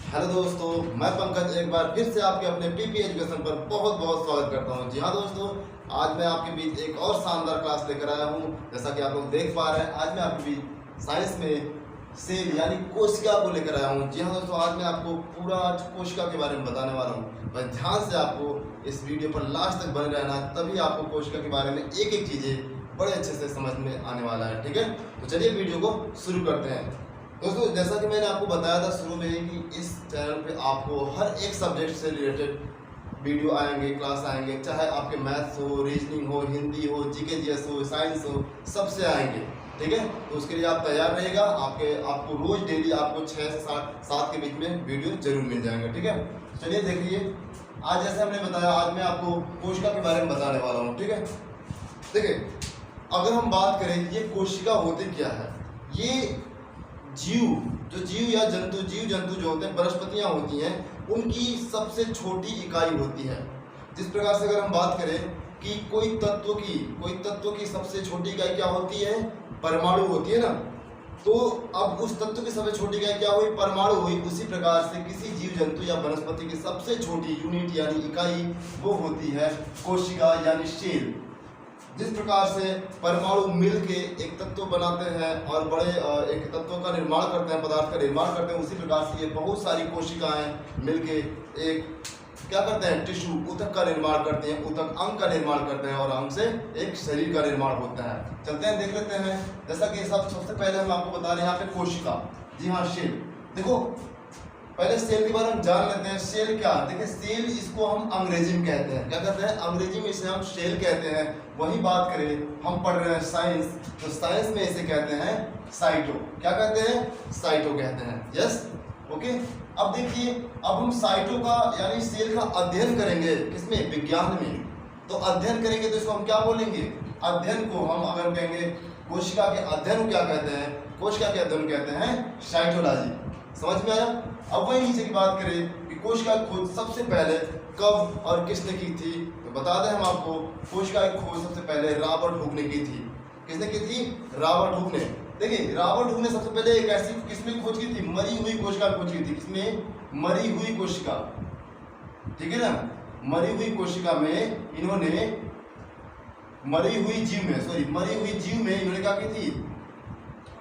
Hello दोस्तों, मैं पंकज एक बार फिर से आपके अपने पीपी एजुकेशन पर बहुत बहुत स्वागत करता हूं। जी हाँ दोस्तों, आज मैं आपके बीच एक और शानदार क्लास लेकर आया हूं। जैसा कि आप लोग देख पा रहे हैं, आज मैं आपके बीच साइंस में सेल यानी कोशिका को लेकर आया हूं। जी हाँ दोस्तों, आज मैं आपको पूरा कोशिका के बारे में बताने वाला हूँ। बस ध्यान से आपको इस वीडियो पर लास्ट तक बने रहना, तभी आपको कोशिका के बारे में एक एक चीज़ें बड़े अच्छे से समझ में आने वाला है। ठीक है, तो चलिए वीडियो को शुरू करते हैं। दोस्तों, जैसा कि मैंने आपको बताया था शुरू में ही कि इस चैनल पे आपको हर एक सब्जेक्ट से रिलेटेड वीडियो आएंगे, क्लास आएंगे, चाहे आपके मैथ्स हो, रीजनिंग हो, हिंदी हो, जीके जीएस हो, साइंस हो, सबसे आएंगे। ठीक है, तो उसके लिए आप तैयार रहिएगा। आपको रोज डेली आपको 6 से 7 के बीच में वीडियो जरूर मिल जाएंगे। ठीक है, चलिए देखिए, आज जैसे हमने बताया, आज मैं आपको कोशिका के बारे में बताने वाला हूँ। ठीक है, देखिए, अगर हम बात करें ये कोशिका होती क्या है, ये जीव या जीव जंतु जो होते हैं, वनस्पतियां होती हैं, उनकी सबसे छोटी इकाई होती है। जिस प्रकार से अगर हम बात करें कि कोई तत्व की सबसे छोटी इकाई क्या होती है, परमाणु होती है ना। तो अब उस तत्व की सबसे छोटी इकाई क्या हुई, परमाणु हुई। उसी प्रकार से किसी जीव जंतु या वनस्पति की सबसे छोटी यूनिट यानी इकाई वो होती है कोशिका यानी सेल। जिस प्रकार से परमाणु मिल के एक तत्व बनाते हैं और बड़े एक तत्व का निर्माण करते हैं, पदार्थ का निर्माण करते हैं, उसी प्रकार से ये बहुत सारी कोशिकाएं मिलके एक क्या करते हैं, टिश्यू ऊतक का निर्माण करते हैं, ऊतक अंग का निर्माण करते हैं और अंग से एक शरीर का निर्माण होता है। चलते हैं, देख लेते हैं। जैसा कि सबसे पहले हम आपको बता रहे हैं यहाँ पे कोशिका। जी हाँ, सेल। देखो, पहले सेल के बारे में जान लेते हैं। सेल क्या, देखिए, सेल इसको हम अंग्रेजी में कहते हैं, क्या कहते हैं, अंग्रेजी में इसे हम सेल कहते हैं। वही बात करें, हम पढ़ रहे हैं साइंस, तो साइंस में इसे कहते हैं साइटो। क्या कहते हैं, साइटो कहते हैं। Yes, okay. अब देखिए, अब हम साइटो का यानी सेल का अध्ययन करेंगे, किसमें, विज्ञान में। तो अध्ययन करेंगे तो इसको हम क्या बोलेंगे, अध्ययन को हम अगर कहेंगे कोशिका के अध्ययन को क्या कहते हैं, कोशिका के अध्ययन कहते हैं साइटोलॉजी। समझ में आया। अब वही नीचे की बात करें कि कोशिका की खोज सबसे पहले कब और किसने की थी, तो बता दें हम आपको, कोशिका की खोज सबसे पहले रॉबर्ट हुक ने की थी। किसने की थी, रॉबर्ट हुक ने। देखिए, रॉबर्ट हुक ने सबसे पहले एक ऐसी किसमें खोज की थी, मरी हुई कोशिका खोज की थी। किसमें, मरी हुई कोशिका। ठीक है ना, मरी हुई कोशिका में इन्होंने मरी हुई जीव में इन्होंने क्या की थी,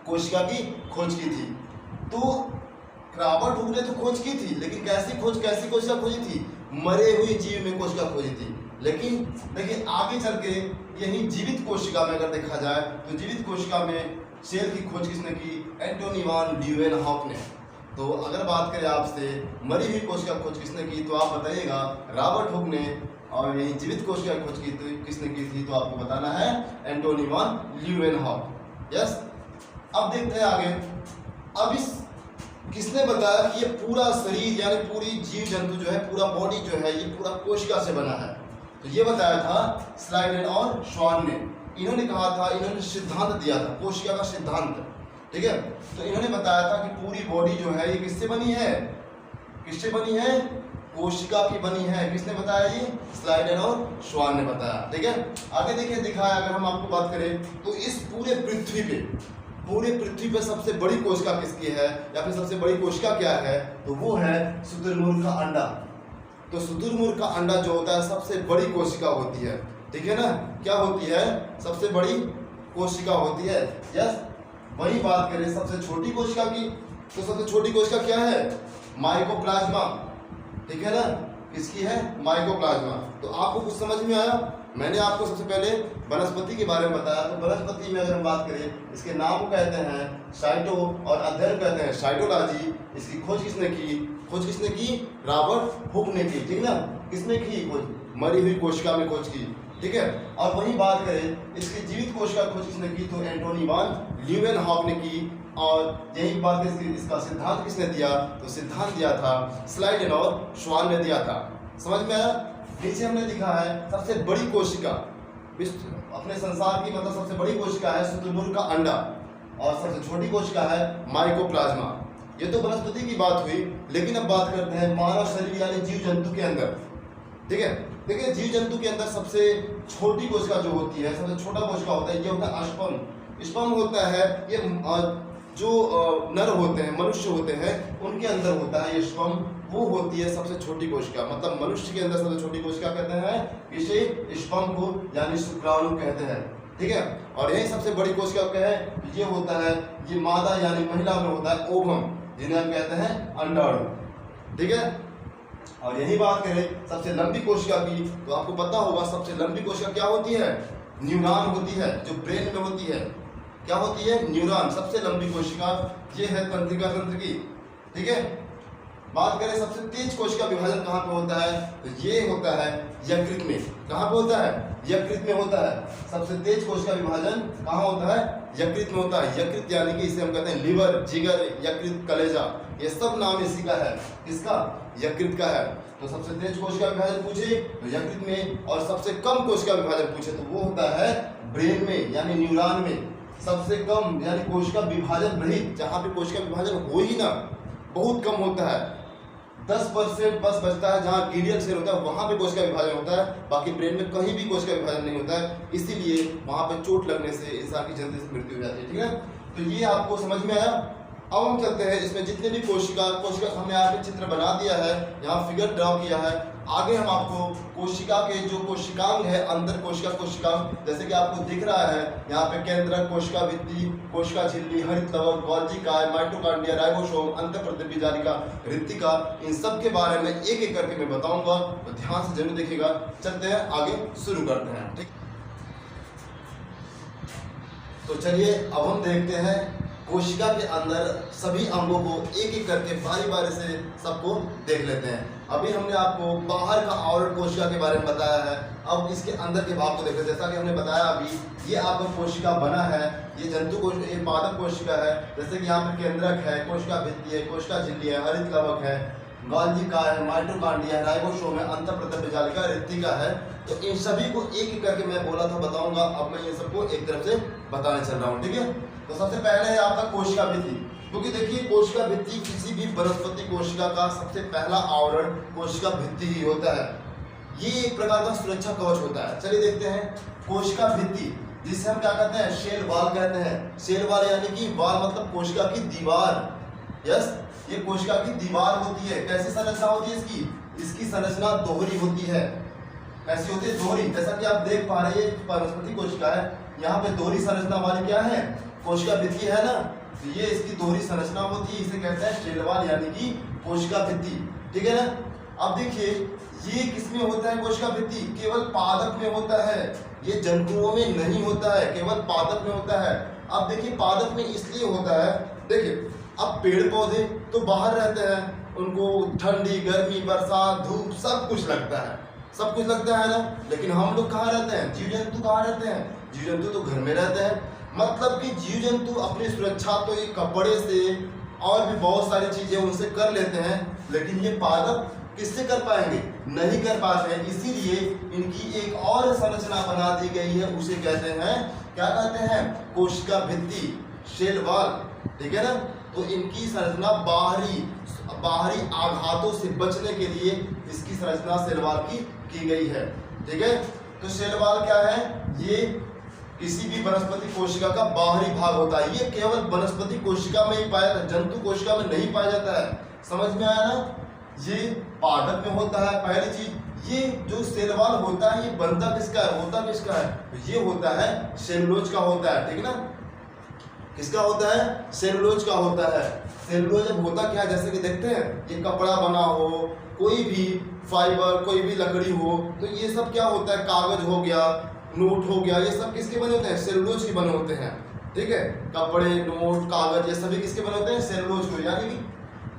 कोशिका की खोज की थी। तो रॉबर्ट हुक ने तो खोज की थी, लेकिन कैसी कोशिका खोजी थी, मरे हुई जीव में कोशिका खोजी थी। लेकिन देखिए, आगे चल के यही जीवित कोशिका में अगर देखा जाए तो जीवित कोशिका में सेल की खोज किसने की, एंटोनी वान ल्यूवेनहॉक ने। तो अगर बात करें आपसे मरी हुई कोशिका खोज किसने की, तो आप बताइएगा रॉबर्ट हुक ने। और यही जीवित कोशिका की खोज की तो किसने की थी, तो आपको बताना है एंटोनी वान ल्यूवेनहॉक। यस, अब देखते हैं आगे। अब इस किसने बताया कि ये पूरा शरीर यानी पूरी जीव जंतु जो है, पूरा बॉडी जो है, ये पूरा कोशिका से बना है। तो ये बताया था स्लाइडेन और श्वान ने। इन्होंने कहा था, इन्होंने सिद्धांत दिया था, कोशिका का सिद्धांत। ठीक है, तो इन्होंने बताया था कि पूरी बॉडी जो है ये किससे बनी है, कोशिका की बनी है। किसने बताया, ये स्लाइडेन और श्वान ने बताया। ठीक है, आगे देखिए, दिखाया, अगर हम आपको बात करें तो इस पूरे पृथ्वी पे सबसे बड़ी कोशिका किसकी है, या फिर सबसे बड़ी कोशिका क्या है, तो वो है शुतुरमुर्ग का अंडा। तो शुतुरमुर्ग का अंडा जो होता है सबसे बड़ी कोशिका होती है। ठीक है ना, क्या होती है, सबसे बड़ी कोशिका होती है। यस, वही बात करें सबसे छोटी कोशिका की, तो सबसे छोटी कोशिका क्या है, माइकोप्लाज्मा। ठीक है ना, किसकी है, माइकोप्लाज्मा। तो आपको कुछ समझ में आया। मैंने आपको सबसे पहले वनस्पति के बारे में बताया। तो वनस्पति में अगर हम बात करें, इसके नाम को कहते हैं साइटो और अध्ययन कहते हैं साइटोलॉजी। इसकी खोज किसने की, रॉबर्ट हुक ने की। ठीक ना, किसने की खोज, मरी हुई कोशिका में खोज की। ठीक है, और वही बात करें इसकी जीवित कोशिका खोज किसने की, तो एंटोनी वान ल्यूवेनहॉक ने की। और यही बात इसका सिद्धांत किसने दिया, तो सिद्धांत दिया था स्लाइडेन और श्वान ने दिया था। समझ में आया। नीचे हमने लिखा है सबसे बड़ी कोशिका अपने संसार की, मतलब सबसे बड़ी कोशिका है शुतुरमुर्ग का अंडा, और सबसे छोटी कोशिका है माइकोप्लाज्मा। ये तो वनस्पति की बात हुई, लेकिन अब बात करते हैं मानव शरीर यानी जीव जंतु के अंदर। ठीक है, देखिए, जीव जंतु के अंदर सबसे छोटी कोशिका जो होती है, सबसे छोटा कोशिका होता है, ये होता है स्पर्म होता है। ये जो नर होते हैं, मनुष्य होते हैं, उनके अंदर होता है ये स्पर्म, वो होती है सबसे छोटी कोशिका। मतलब मनुष्य के अंदर सबसे छोटी कोशिका कहते हैं इसे स्पर्म को, यानी शुक्राणु कहते हैं, ठीक है। और यही सबसे बड़ी कोशिका क्या है, ये होता है, ये मादा यानी महिला में होता है ओवम, जिन्हें हम कहते हैं अंडाणु, ठीक है। और यही बात करें सबसे लंबी कोशिका की, तो आपको पता होगा सबसे लंबी कोशिका क्या होती है, न्यूरॉन होती है, जो ब्रेन में होती है। क्या होती है, न्यूरॉन। सबसे लंबी कोशिका ये है तंत्रिका तंत्र की, ठीक है। बात करें सबसे तेज कोशिका विभाजन कहाँ पे होता है, तो ये होता है यकृत में। कहाँ पे होता है, यकृत में होता है। सबसे तेज कोशिका विभाजन कहाँ होता है, यकृत में होता है। यकृत यानी कि इसे हम कहते हैं लिवर, जिगर, यकृत, कलेजा, ये सब नाम इसी का है। किसका, यकृत का है। तो सबसे तेज कोशिका विभाजन पूछे तो यकृत में, और सबसे कम कोशिका विभाजन पूछे तो वो होता है ब्रेन में, यानी न्यूरॉन में। सबसे कम यानी कोशिका विभाजन रहित, जहाँ पे कोशिका विभाजन हो ही ना, बहुत कम होता है, 10% बस बचता है। जहाँ ग्लियल सेल होता है वहाँ पे कोशिका विभाजन होता है, बाकी ब्रेन में कहीं भी कोशिका विभाजन नहीं होता है। इसीलिए वहाँ पे चोट लगने से इंसान की जल्दी से मृत्यु हो जाती है, ठीक है। तो ये आपको समझ में आया। अब हम चलते हैं इसमें जितने भी कोशिका हमने यहाँ पे चित्र बना दिया है, यहाँ फिगर ड्रॉ किया है। आगे हम आपको कोशिका के जो कोशिकांग है, अंदर कोशिका कोशिकांग, जैसे कि आपको दिख रहा है यहाँ पे केंद्रक, कोशिका भित्ति, कोशिका झिल्ली, हरित लवक, गोल्जी काय, माइटोकॉन्ड्रिया, राइबोसोम, अंतःप्रदिपी जालिका, रिक्तिका, इन सब के बारे में एक एक करके मैं बताऊंगा, तो ध्यान से जरूर देखिएगा। चलते हैं आगे, शुरू करते हैं, ठीक। तो चलिए अब हम देखते हैं कोशिका के अंदर सभी अंगों को एक एक करके बारी बारी से सबको देख लेते हैं। अभी हमने आपको बाहर का आवरण कोशिका के बारे में बताया है, अब इसके अंदर के भाग को देखते हैं। जैसा कि हमने बताया अभी, ये आपका कोशिका बना है, ये जंतु कोशिका, ये पादप कोशिका है। जैसे कि यहाँ पे केंद्रक है, कोशिका भित्ति है, कोशिका झिल्ली है, हरित लवक है, गोल्जी काय है, माइटोकॉन्ड्रिया है, राइबोसोम है, अंतःप्रदिपी जालिका, रिक्तिका है। तो इन सभी को एक एक करके मैं बोला था बताऊंगा, अब मैं इन सबको एक तरफ से बताने चल रहा हूँ, ठीक है। तो सबसे पहले है आपका कोशिका भित्ति, क्योंकि देखिए कोशिका भित्ति किसी भी वनस्पति कोशिका का सबसे पहला आवरण कोशिका भित्ति ही होता है। ये एक प्रकार का सुरक्षा कवच होता है। चलिए देखते हैं कोशिका भित्ति, जिसे हम क्या कहते हैं, सेल वॉल कहते हैं। सेल वॉल यानी कि वॉल मतलब कोशिका की दीवार। यस, ये कोशिका की दीवार होती है। कैसी संरचना होती है इसकी, इसकी संरचना दोहरी होती है। कैसी होती है, दोहरी। जैसा कि आप देख पा रहे हैं वनस्पति कोशिका है, यहाँ पे दोहरी संरचना वाली क्या है, कोशिका भित्ति है ना, तो ये इसकी दोहरी संरचना होती है, इसे कहते हैं सेल वॉल यानी कि कोशिका भित्ति, ठीक है ना। अब देखिए ये किसमें होता है कोशिका भित्ति, केवल पादप में होता है, ये जंतुओं में नहीं होता है, केवल पादप में होता है। अब देखिए पादप में इसलिए होता है, देखिए अब पेड़ पौधे तो बाहर रहते हैं, उनको ठंडी, गर्मी, बरसात, धूप सब कुछ लगता है, सब कुछ लगता है ना। लेकिन हम लोग कहाँ रहते हैं, जीव जंतु कहाँ रहते हैं, जीव जंतु तो घर में रहते हैं। मतलब कि जीव जंतु अपनी सुरक्षा तो ये कपड़े से और भी बहुत सारी चीजें उनसे कर लेते हैं, लेकिन ये पादप किससे कर पाएंगे, नहीं कर पाते हैं। इसीलिए इनकी एक और संरचना बना दी गई है, उसे कहते हैं, क्या कहते हैं, कोशिका भित्ति, सेल वॉल, ठीक है ना। तो इनकी संरचना बाहरी आघातों से बचने के लिए इसकी संरचना सेल वॉल की गई है, ठीक है। तो सेल वॉल क्या है, ये किसी भी वनस्पति कोशिका का बाहरी भाग होता है। ये केवल वनस्पति कोशिका में ही पाया जाता है, जंतु कोशिका में नहीं पाया जाता है। समझ में आया ना। ये पादप में होता है पहली चीज। ये जो सेल वॉल होता है ये बनता किसका है, होता किसका है, तो ये होता है सेलुलोज का होता है, ठीक है ना। किसका होता है, सेलुलोज का होता है। सेलुलोज जब होता क्या है, जैसे कि देखते हैं ये कपड़ा बना हो, कोई भी फाइबर, कोई भी लकड़ी हो, तो ये सब क्या होता है, कागज हो गया, नोट हो गया, ये सब किसके बने होते हैं, सेलुलोज के बने होते हैं, ठीक है। कपड़े, नोट, कागज, ये सभी किसके बने होते हैं, सेलुलोज को। यानी कि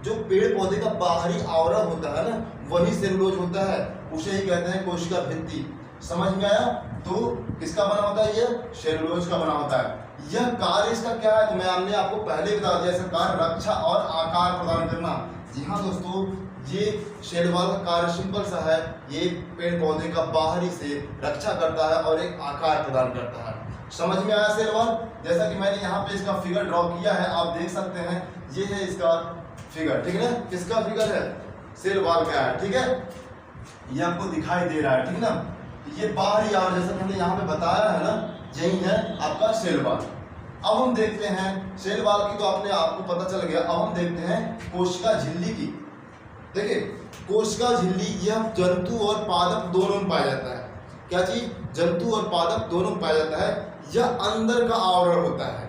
जो पेड़ पौधे का बाहरी आवरण होता है ना, वही सेलुलोज होता है, उसे ही कहते हैं कोशिका भित्ति। समझ में आया। तो किसका बना होता है, ये सेलुलोज का बना होता है। यह कार्य इसका क्या है, तो मैं हमने आपको पहले बता दिया, इसका कार्य रक्षा और आकार प्रदान करना। जी हाँ दोस्तों, ये सेल वॉल का कार्य सिंपल सा है, ये पेड़ पौधे का बाहरी से रक्षा करता है और एक आकार प्रदान करता है। समझ में आया सेल वॉल। जैसा कि मैंने यहाँ पे इसका फिगर ड्रॉ किया है, आप देख सकते हैं, ये है इसका फिगर, ठीक है ना। किसका फिगर है, सेल वॉल का है, ठीक है। ये आपको दिखाई दे रहा है, ठीक है ना। ये बाहरी आवरण, जैसा मैंने यहाँ पे बताया है ना, यही है आपका सेल वॉल, अब हम देखते हैं सेल वॉल की तो अपने आपको पता चल गया। अब हम देखते हैं कोशिका झिल्ली की। देखिए कोशिका झिल्ली यह जंतु और पादप दोनों में पाया जाता है। क्या चीज? जंतु और पादप दोनों में पाया जाता है। यह अंदर का आवरण होता है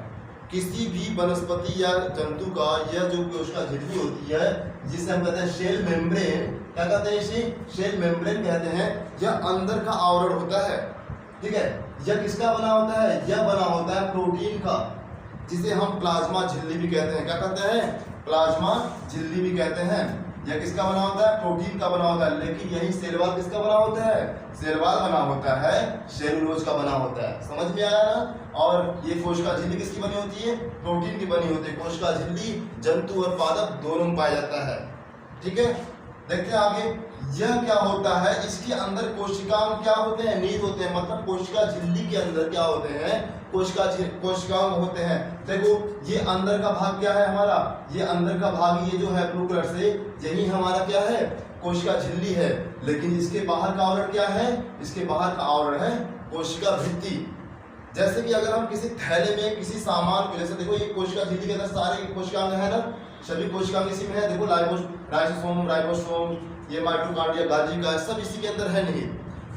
किसी भी वनस्पति या जंतु का। यह जो कोशिका झिल्ली होती है जिसे हम कहते हैं सेल मेम्ब्रेन, क्या कहते हैं इसे? सेल मेम्ब्रेन कहते हैं। यह अंदर का आवरण होता है, ठीक है। यह किसका बना होता है? यह बना होता है प्रोटीन का, जिसे हम प्लाज्मा झिल्ली भी कहते हैं। क्या कहते हैं? प्लाज्मा झिल्ली भी कहते हैं। यह किसका बना होता है? प्रोटीन का बना होता है। लेकिन यही सेल वॉल किसका बना होता है? सेल वॉल बना होता है सेलुलोज का बना होता है। समझ में आया ना? और ये कोशिका झिल्ली किसकी बनी होती है? प्रोटीन की बनी होती है। कोशिका झिल्ली जंतु और पादप दोनों में पाया जाता है, ठीक है। देखते हैं आगे, यह क्या होता है? इसके अंदर कोशिकाओं क्या होते हैं? नीड होते हैं। मतलब कोशिका झिल्ली के अंदर क्या होते हैं? कोशिकाओं होते हैं। देखो ये अंदर का भाग क्या है हमारा? ये अंदर का भाग ये जो है ब्लू कलर से, यही हमारा क्या है? कोशिका झिल्ली है। लेकिन इसके बाहर का आवरण क्या है? इसके बाहर का आवरण है कोशिका भित्ति। जैसे कि अगर हम किसी थैले में किसी सामान को, जैसे देखो ये कोशिका झिल्ली के अंदर सारे कोशिकांग है ना, सभी कोशिकांग इसी में है। देखो लाइसोसोम, राइबोसोम, ये माइटोकॉन्ड्रिया, गाल्गी, सब इसी के अंदर है नहीं।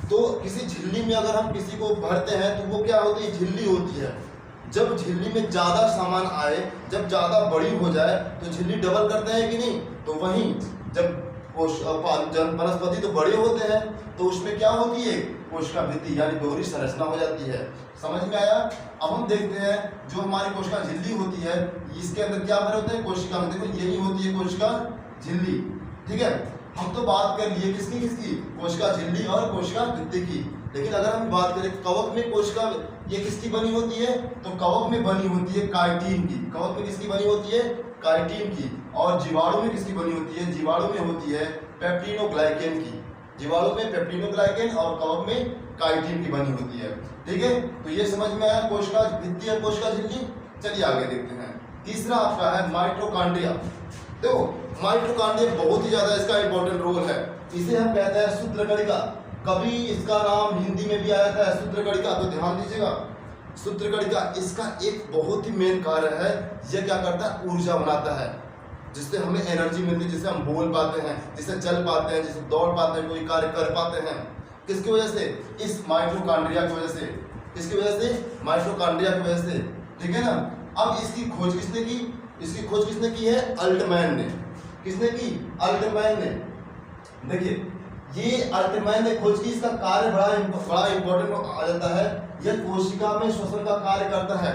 तो किसी झिल्ली में अगर हम किसी को भरते हैं तो वो क्या होती है? झिल्ली होती है। जब झिल्ली में ज्यादा सामान आए, जब ज्यादा बड़ी हो जाए तो झिल्ली डबल करते हैं कि नहीं? तो वहीं जब वनस्पति तो बड़े होते हैं तो उसमें क्या होती है? कोशिका भित्ति यानी दोहरी संरचना हो जाती है। समझ में आया? अब हम देखते हैं जो हमारी कोशिका झिल्ली होती है इसके अंदर क्या भरे होते हैं? कोशिका। देखो यही होती है कोशिका झिल्ली, ठीक है। हम तो बात कर लिए किसकी? कोशिका झिल्ली और कोशिका भित्ति की। लेकिन अगर हम बात करें कवक में कोशिका, ये किसकी बनी होती है? तो कवक में बनी होती है काइटिन की। कवक में किसकी बनी होती है? काइटिन की। और जीवाणु में किसकी बनी होती है? जीवाणु में होती है पेप्टिनोग्लाइकेन की। जीवाणु में पेप्टिनोग्लाइकेन और कवक में काइटिन की बनी होती है, ठीक है। तो ये समझ में आया कोशिका भित्ति और कोशिका झिल्ली। चलिए आगे देखते हैं। तीसरा आपका है माइटोकॉन्ड्रिया। देखो माइटोकॉन्ड्रिया बहुत ही ज्यादा इसका इंपॉर्टेंट रोल है। इसे हम कहते हैं सूत्रकणिका। कभी इसका नाम हिंदी में भी आया था सूत्रकणिका, तो ध्यान दीजिएगा। सूत्रकणिका इसका एक बहुत ही मेन कार्य है। यह क्या करता है? ऊर्जा बनाता है, जिससे हमें एनर्जी मिलती है, जिससे हम बोल पाते हैं, जिससे चल पाते हैं, जिससे दौड़ पाते हैं, कोई कार्य कर पाते हैं। किसकी वजह से? इस माइटोकॉन्ड्रिया की वजह से। किसकी वजह से? माइटोकॉन्ड्रिया की वजह से, ठीक है ना। अब इसकी खोज किसने की? इसकी खोज किसने की है? अल्टमैन ने। किसने की? अल्टमैन ने। देखिए ये अल्टमैन ने खोज की। इसका कार्य बड़ा इंपॉर्टेंट आ जाता है। यह कोशिका में श्वसन का कार्य करता है।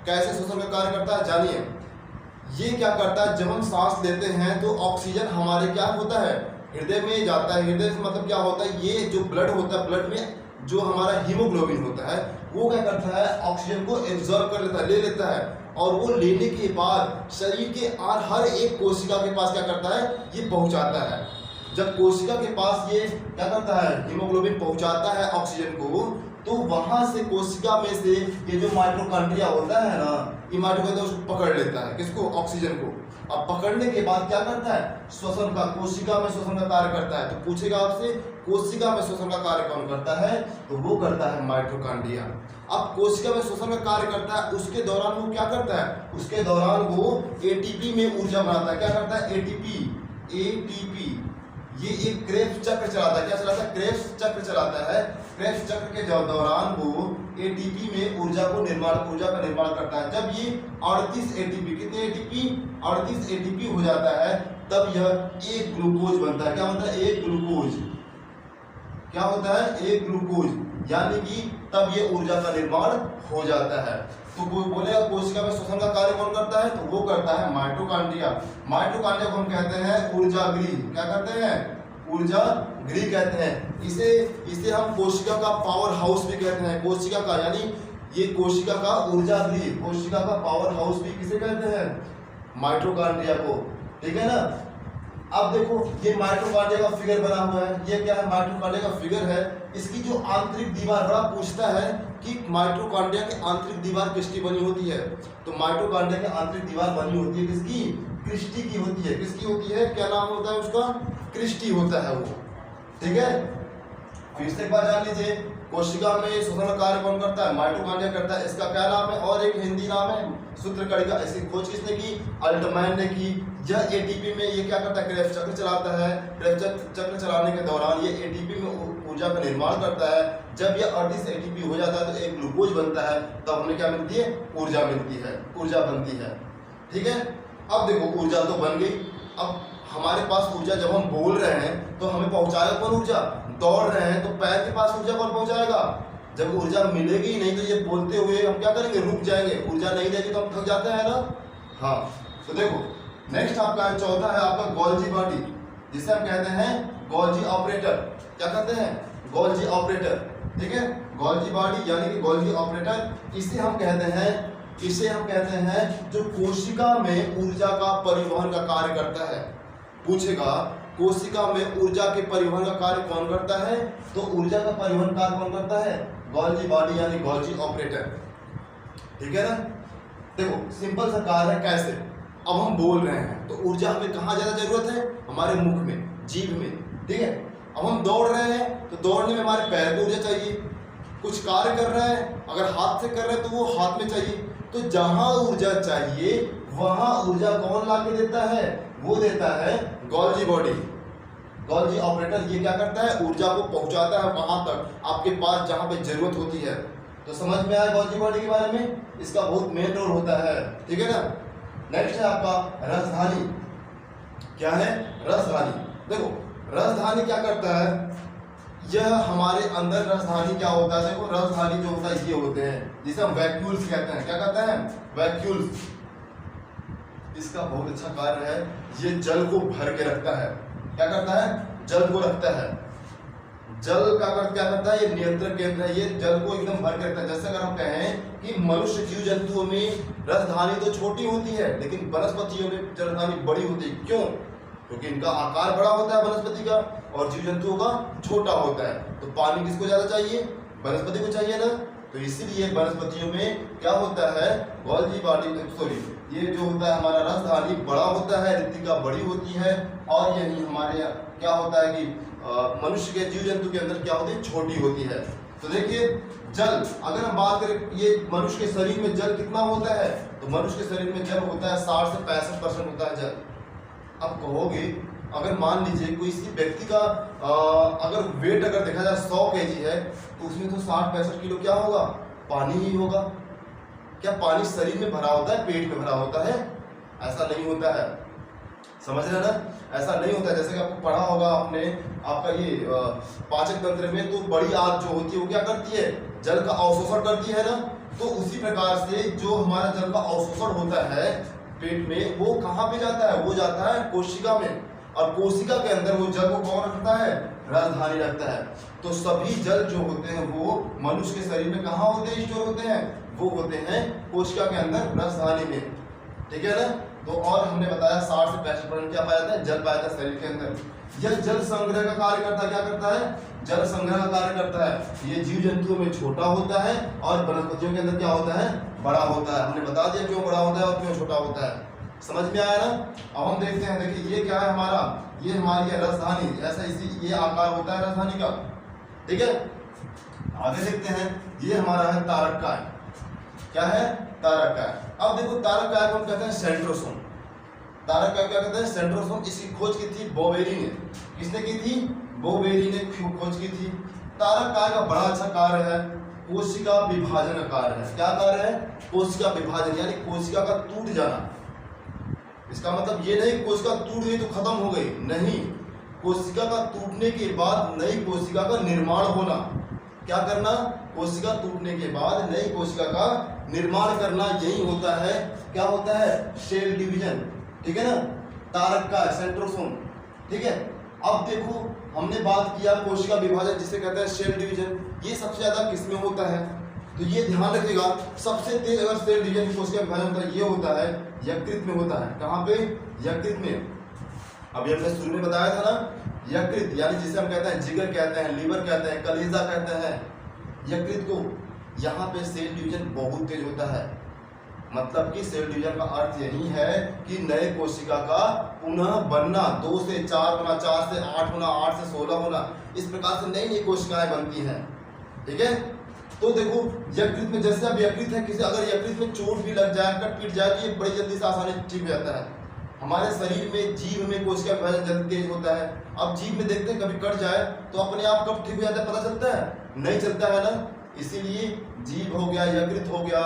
कैसे श्वसन का कार्य करता है जानिए। ये क्या करता है? जब हम सांस लेते हैं तो ऑक्सीजन हमारे क्या होता है? हृदय में जाता है। हृदय से मतलब क्या होता है? ये जो ब्लड होता है, ब्लड में जो हमारा हीमोग्लोबिन होता है वो क्या करता है? ऑक्सीजन को एब्जॉर्ब कर लेता है, ले लेता है। और वो लेने के बाद शरीर के हर एक कोशिका के पास क्या करता है? ये पहुंचाता है। जब कोशिका के पास ये क्या करता है? हीमोग्लोबिन पहुंचाता है ऑक्सीजन को, तो वहां से कोशिका में से ये जो माइटोकॉन्ड्रिया होता है ना, ये माइटोकॉन्ड्रिया उसको पकड़ लेता है। किसको? ऑक्सीजन को। अब पकड़ने के बाद क्या करता है? श्वसन का, कोशिका में श्वसन का कार्य करता है। तो पूछेगा आपसे कोशिका में श्वसन का कार्य कौन करता है? तो वो करता है माइटोकॉन्ड्रिया। अब कोशिका में श्वसन का कार्य करता है, उसके दौरान वो क्या करता है? उसके दौरान वो एटीपी में ऊर्जा बनाता है। क्या करता है? एटीपी। ये एक क्रेब्स चक्र चलाता है। क्या चलाता है? क्रेब्स चक्र चलाता है। क्रेब्स चक्र के दौरान वो एटीपी में ऊर्जा का निर्माण करता है। जब ये 38 एटीपी, कितने एटीपी? 38 एटीपी हो जाता है, तब यह एक ग्लूकोज बनता है। क्या बनता है? एक ग्लूकोज। क्या होता है? एक ग्लूकोज। यानी कि तब ये ऊर्जा का निर्माण हो जाता है। तो कोई बोलेगा कोशिका में श्वसन का कार्य कौन करता है? तो वो करता है माइटोकॉन्ड्रिया। माइटोकॉन्ड्रिया को हम कहते हैं ऊर्जागृह। क्या कहते हैं? ऊर्जागृह कहते हैं। इसे हम कोशिका का पावर हाउस भी कहते हैं। कोशिका का यानी ये कोशिका का ऊर्जागृह, कोशिका का पावर हाउस भी किसे कहते हैं? माइटोकॉन्ड्रिया को, ठीक है ना। अब देखो ये माइटोकॉन्ड्रिया का फिगर बना हुआ है। ये क्या है? माइटोकॉन्ड्रिया का फिगर है। इसकी जो आंतरिक दीवार, बड़ा पूछता है कि माइटोकॉन्ड्रिया की आंतरिक दीवार किसकी बनी होती है? तो माइटोकॉन्ड्रिया की आंतरिक दीवार बनी होती है किसकी? क्रिस्टी की होती है। किसकी होती है? क्या नाम होता है उसका? क्रिस्टी होता है वो, ठीक है। फिर से एक बार जान लीजिए, कोशिका में शोषण कार्य कौन करता है? माइटोकॉन्ड्रिया करता है। इसका क्या नाम है? और एक हिंदी नाम है सूत्रकणिका। इसकी खोज किसने की? अल्टमैन ने की। यह एटीपी में ये क्या करता है? क्रेब्स चक्र चलाता है। क्रेब्स चक्र चलाने के दौरान ये एटीपी में ऊर्जा का निर्माण करता है। जब यह 38 एटीपी हो जाता है तो एक ग्लूकोज बनता है, तब हमें क्या मिलती है? ऊर्जा मिलती है, ऊर्जा बनती है। ठीक है, अब देखो ऊर्जा तो बन गई। अब हमारे पास ऊर्जा, जब हम बोल रहे हैं तो हमें पहुंचाएगा कौन ऊर्जा? दौड़ रहे हैं तो पैर के पास ऊर्जा कौन पहुंचाएगा? जब ऊर्जा मिलेगी ही नहीं तो ये बोलते हुए हम क्या करेंगे? रुक जाएंगे। ऊर्जा नहीं देगी तो हम थक जाते हैं ना। हाँ, तो देखो नेक्स्ट आपका चौथा है आपका गोल्जी बॉडी, जिसे हम कहते हैं गोल्जी ऑपरेटर। क्या कहते हैं? Golgi operator. ठीक है, गोल्जी बॉडी यानी कि गोल्जी ऑपरेटर, इसे हम कहते हैं जो कोशिका में ऊर्जा का परिवहन का कार्य करता है। पूछेगा कोशिका में ऊर्जा के परिवहन का कार्य कौन करता है? तो ऊर्जा का परिवहन कार्य कौन करता है? गोल्जी बॉडी यानी गोल्जी ऑपरेटर। ठीक है ना। देखो सिंपल सा कार्य है। कैसे? अब हम बोल रहे हैं तो ऊर्जा हमें कहाँ ज्यादा जरूरत है? हमारे मुख में, जीभ में। ठीक है, अब हम दौड़ रहे हैं तो दौड़ने में हमारे पैर को ऊर्जा चाहिए। कुछ कार्य कर रहे हैं, अगर हाथ से कर रहे हैं तो वो हाथ में चाहिए। तो जहां ऊर्जा चाहिए वहां ऊर्जा कौन ला के देता है? वो देता है गोल्जी बॉडी। गोल्जी ऑपरेटर ये क्या करता है? ऊर्जा को पहुंचाता है वहां तक आपके पास जहां पे जरूरत होती है। तो समझ में आया गोल्जी बॉडी के बारे में? इसका बहुत मेन रोल होता है। ठीक है ना। नेक्स्ट है आपका रसधानी। क्या है? रसधानी। देखो रसधानी क्या करता है? यह हमारे अंदर रसधानी क्या होता है? देखो रसधानी जो होता है ये होते हैं जिसे हम वैक्यूल्स कहते हैं। क्या कहते हैं? वैक्यूल्स। इसका बहुत अच्छा कार्य है, ये जल को भर के रखता है। क्या करता है? जल को रखता है। जल का क्या करता है? ये नियंत्रण केंद्र है, ये जल को एकदम भर के रखता है। जैसे अगर हम कहें कि मनुष्य जीव जंतुओं में रसधानी तो छोटी होती है लेकिन वनस्पतियों में रसधानी बड़ी होती है। क्यों? क्योंकि इनका आकार बड़ा होता है वनस्पति का और जीव जंतुओं का छोटा होता है। तो पानी किसको ज्यादा चाहिए? वनस्पति को चाहिए ना। तो इसीलिए वनस्पतियों में क्या होता है? गोल्जी बॉडी, सॉरी, ये जो होता है हमारा रसधानी बड़ा होता है, ऋतिका बड़ी होती है। और यही हमारे क्या होता है कि मनुष्य के, जीव जंतु के अंदर क्या होती है? छोटी होती है। तो देखिए जल, अगर हम बात करें ये मनुष्य के शरीर में जल कितना होता है? तो मनुष्य के शरीर में जल होता है 60 से 65% होता है जल। अब कहोगे अगर मान लीजिए कोई इसी व्यक्ति का अगर वेट अगर देखा जाए 100 kg है तो उसमें तो 60-65 किलो क्या होगा? पानी ही होगा। क्या पानी शरीर में भरा होता है, पेट में भरा होता है? ऐसा नहीं होता है। समझ रहे ना? ऐसा नहीं होता है। जैसे कि आपको पढ़ा होगा आपने, आपका ये पाचक तंत्र में, तो बड़ी आग जो होती है वो क्या करती है? जल का अवशोषण करती है ना। तो उसी प्रकार से जो हमारा जल का अवशोषण होता है पेट में, वो कहाँ पे जाता है? वो जाता है कोशिका में। और कोशिका के अंदर वो जल को कौन रखता है? रसधानी रखता है। तो सभी जल जो होते हैं वो मनुष्य के शरीर में कहाँ होते हैं? स्टोर होते हैं। वो होते हैं कोशिका के अंदर, रसधानी में। ठीक है ना। तो और हमने बताया 60 से 65% क्या पाया जाता है? जल पाया जाता है शरीर के अंदर। यह जल संग्रह का कार्य करता है। क्या करता है? जल संग्रह का कार्य करता है। ये जीव जंतुओं में छोटा होता है और वनस्पतियों के अंदर क्या होता है? बड़ा होता है। हमने बता दिया क्यों बड़ा होता है और क्यों छोटा होता है। समझ में आया ना। अब हम देखते हैं, देखिए ये क्या है हमारा? ये हमारी है रसधानी। ऐसा इसी ये आकार होता है रसधानी का। ठीक है, आगे देखते हैं। ये हमारा है तारककाय। क्या है? तारककाय। अब देखो तारककाय को हम कहते हैं सेंट्रोसोम। तारककाय क्या कहते हैं? सेंट्रोसोम। इसकी खोज की थी बोवेरी ने। किसने की थी? बोवेरी ने खोज की थी। तारककाय का बड़ा अच्छा कार्य है, कोशिका विभाजन कार्य है। क्या कार्य है? कोशिका विभाजन, यानी कोशिका का टूट जाना। इसका मतलब ये नहीं कोशिका टूट गई तो खत्म हो गई, नहीं। कोशिका का टूटने के बाद नई कोशिका का निर्माण होना। क्या करना? कोशिका टूटने के बाद नई कोशिका का निर्माण करना, यही होता है। क्या होता है? Cell division. ठीक है ना। तारककाय, सेंट्रोसोम। ठीक है। अब देखो हमने बात किया कोशिका विभाजन जिसे कहते हैं सेल डिवीजन। ये सबसे ज्यादा किसमें होता है? तो ये ध्यान रखिएगा, सबसे तेज अगर सेल डिवीजन कोशिका विभाजन होता है ये होता है यकृत में होता है। कहाँ पे? यकृत में। अभी हमने शुरू में बताया था ना, यकृत यानी जिसे हम कहते हैं जिगर कहते हैं, लीवर कहते हैं, कलेजा कहते हैं, यकृत को। यहाँ पे सेल डिवीजन बहुत तेज होता है। मतलब कि सेल डिवीजन का अर्थ यही है कि नए कोशिका का पुनः बनना, 2 से 4 होना, 4 से 8 होना, 8 से 16 होना, इस प्रकार से नई नई कोशिकाएं बनती हैं। ठीक है। तो देखो यकृत में, जैसे अब यकृत है, किसी अगर यकृत में चोट भी लग जाए, कट पीट जाए, तो ये बड़ी जल्दी से आसानी से ठीक हो जाता है। हमारे शरीर में जीभ में कोशिका विभाजन जल्दी तेज होता है। अब जीभ में देखते हैं कभी कट जाए तो अपने आप कब ठीक हो जाता है, पता चलता है? नहीं चलता है ना। इसीलिए जीभ हो गया, यकृत हो गया,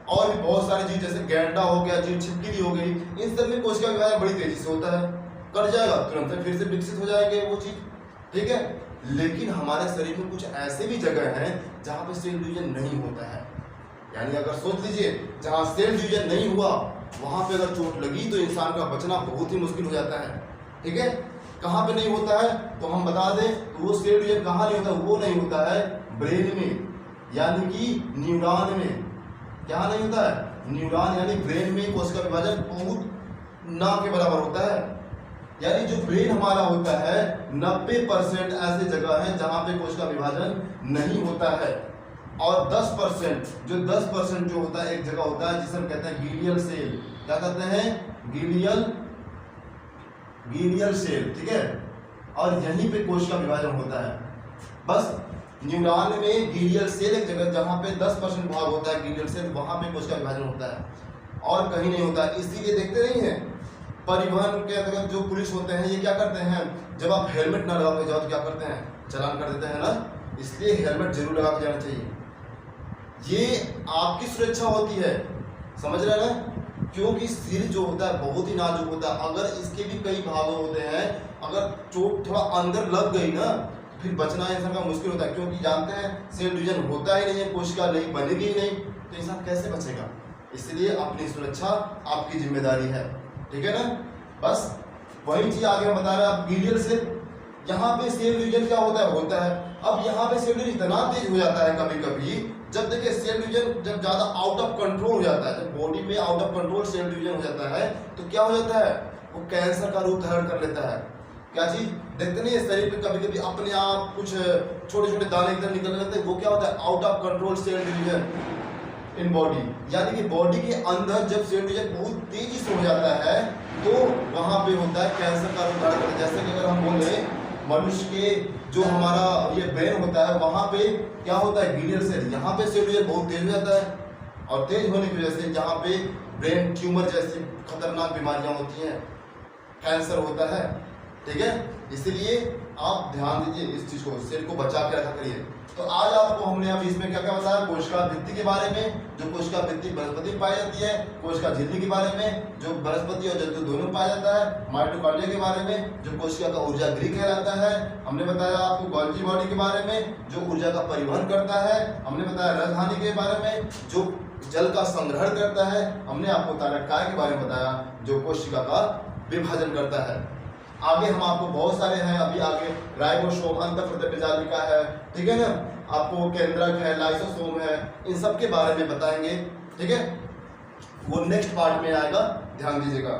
और भी बहुत सारी चीज जैसे गैंडा हो गया, जीभ छिपकली हो गई, इन सब में कोशिका विभाजन बड़ी तेजी से होता है। कट जाएगा तुरंत फिर से विकसित हो जाएंगे वो चीज, ठीक है। लेकिन हमारे शरीर में कुछ ऐसे भी जगह हैं जहां पे सेल डिवीजन नहीं होता है। यानी अगर सोच लीजिए जहां सेल डिवीजन नहीं हुआ वहां पे अगर चोट लगी तो इंसान का बचना बहुत ही मुश्किल हो जाता है, ठीक है। कहां पे नहीं होता है तो हम बता दें, तो वो सेल डिवीजन कहां नहीं होता, वो नहीं होता है ब्रेन में, यानी कि न्यूरॉन में। क्या नहीं होता है? न्यूरॉन, यानी ब्रेन में कोशिका विभाजन बहुत ना के बराबर होता है। यानी जो ब्रेन हमारा होता है 90% ऐसे जगह है जहां पे कोशिका विभाजन नहीं होता है, और 10% जो होता है एक जगह होता है जिसे हम कहते हैं ग्लियल सेल। क्या कहते हैं? ग्लियल सेल, ठीक है। और यहीं पे कोशिका विभाजन होता है। बस न्यूरॉन में ग्लियल सेल एक जगह जहां पे 10% भाग होता है ग्लियल सेल, वहां पे कोशिका विभाजन होता है और कहीं नहीं होता है। इसीलिए देखते नहीं है परिवहन के अंतर्गत जो पुलिस होते हैं ये क्या करते हैं, जब आप हेलमेट ना लगा के जाओ तो क्या करते हैं, चालान कर देते हैं ना। इसलिए हेलमेट जरूर लगा के जाना चाहिए, ये आपकी सुरक्षा होती है, समझ रहे हैं ना। क्योंकि सिर जो होता है बहुत ही नाजुक होता है, अगर इसके भी कई भाग होते हैं, अगर चोट थोड़ा अंदर लग गई ना फिर बचना इंसान का मुश्किल होता है। क्योंकि जानते हैं सेल डिवीजन होता ही नहीं है, कोशिका नहीं बनेगी ही नहीं, तो इंसान कैसे बचेगा। इसलिए अपनी सुरक्षा आपकी जिम्मेदारी है, ठीक है ना। बस वही चीज आगे हम बता रहे हैं। अब ग्लियल सेल, यहाँ पे सेल डिवीजन क्या होता है। अब यहाँ पे सेल डिवीजन इतना तेज हो जाता है कभी कभी, जब देखिए सेल डिवीजन जब ज्यादा आउट ऑफ कंट्रोल हो जाता है, जब बॉडी में out of control cell division हो जाता है तो क्या हो जाता है, वो कैंसर का रूप धारण कर लेता है। क्या चीज देखते नहीं है शरीर पे कभी कभी अपने आप कुछ छोटे छोटे दाने इधर निकलने लगते हैं, वो क्या होता है out of control cell division in body. यानी कि बॉडी के अंदर जब सेल डिवीजन बहुत तेजी से हो जाता है तो वहां पे होता है कैंसर का रूप धारण करता है। जैसे कि अगर हम बोले मनुष्य के जो हमारा ये ब्रेन होता है वहां पे क्या होता है ग्लियल सेल, यहाँ पे सेल डिवीजन बहुत तेज हो जाता है और तेज होने की वजह से यहाँ पे ब्रेन ट्यूमर जैसी खतरनाक बीमारियां होती हैं, कैंसर होता है, ठीक है। इसलिए आप ध्यान दीजिए इस चीज को, सेल को बचा के रखा करिए। तो आज आपको हमने अब इसमें क्या क्या बताया, कोशिका भित्ति के बारे में, जो कोशिका भित्ति वनस्पति में पाई जाती है, कोशिका झिल्ली के बारे में जो वनस्पति और जंतु दोनों में पाया जाता है, माइटोकॉन्ड्रिया के बारे में जो कोशिका का ऊर्जा गृह कहलाता है, हमने बताया आपको गोल्गी बॉडी के बारे में जो ऊर्जा का परिवहन करता है, हमने बताया राजधानी के बारे में जो जल का संग्रहण करता है, हमने आपको तारककाय के बारे में बताया जो कोशिका का विभाजन करता है। आगे हम आपको बहुत सारे हैं, अभी आगे राइबोसोम, अंतःप्रजालिका है, ठीक है ना, आपको केंद्रक है, लाइसोसोम है, इन सब के बारे में बताएंगे, ठीक है। वो नेक्स्ट पार्ट में आएगा, ध्यान दीजिएगा।